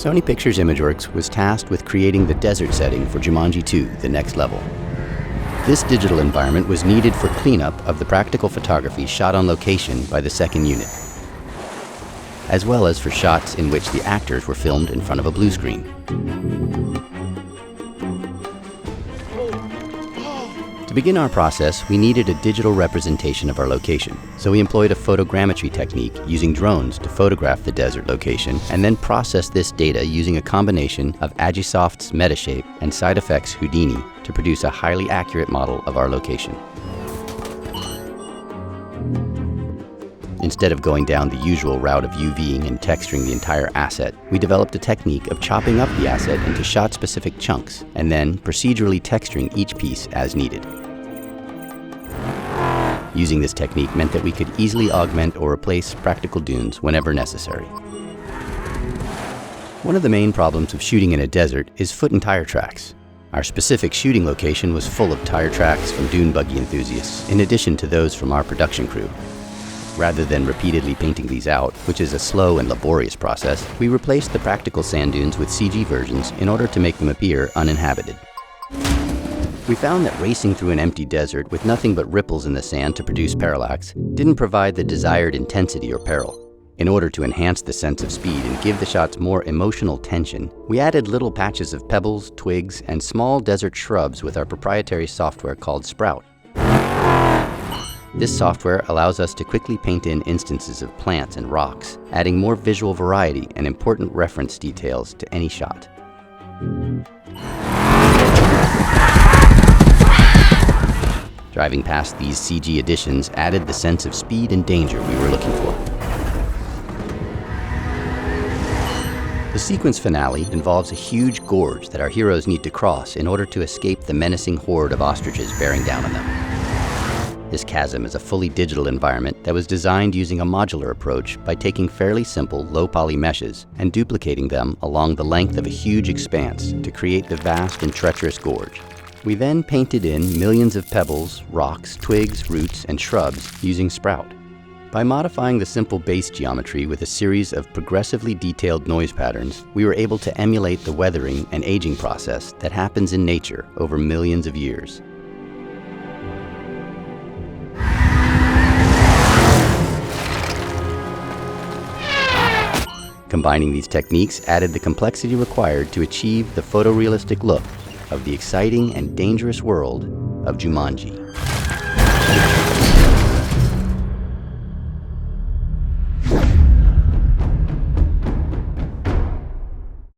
Sony Pictures Imageworks was tasked with creating the desert setting for Jumanji 2, The Next Level. This digital environment was needed for cleanup of the practical photography shot on location by the second unit, as well as for shots in which the actors were filmed in front of a blue screen. To begin our process, we needed a digital representation of our location, so we employed a photogrammetry technique using drones to photograph the desert location and then process this data using a combination of Agisoft's Metashape and SideFX Houdini to produce a highly accurate model of our location. Instead of going down the usual route of UVing and texturing the entire asset, we developed a technique of chopping up the asset into shot-specific chunks and then procedurally texturing each piece as needed. Using this technique meant that we could easily augment or replace practical dunes whenever necessary. One of the main problems of shooting in a desert is foot and tire tracks. Our specific shooting location was full of tire tracks from dune buggy enthusiasts, in addition to those from our production crew. Rather than repeatedly painting these out, which is a slow and laborious process, we replaced the practical sand dunes with CG versions in order to make them appear uninhabited. We found that racing through an empty desert with nothing but ripples in the sand to produce parallax didn't provide the desired intensity or peril. In order to enhance the sense of speed and give the shots more emotional tension, we added little patches of pebbles, twigs, and small desert shrubs with our proprietary software called Sprout. This software allows us to quickly paint in instances of plants and rocks, adding more visual variety and important reference details to any shot. Driving past these CG additions added the sense of speed and danger we were looking for. The sequence finale involves a huge gorge that our heroes need to cross in order to escape the menacing horde of ostriches bearing down on them. This chasm is a fully digital environment that was designed using a modular approach by taking fairly simple low-poly meshes and duplicating them along the length of a huge expanse to create the vast and treacherous gorge. We then painted in millions of pebbles, rocks, twigs, roots, and shrubs using Sprout. By modifying the simple base geometry with a series of progressively detailed noise patterns, we were able to emulate the weathering and aging process that happens in nature over millions of years. Combining these techniques added the complexity required to achieve the photorealistic look of the exciting and dangerous world of Jumanji.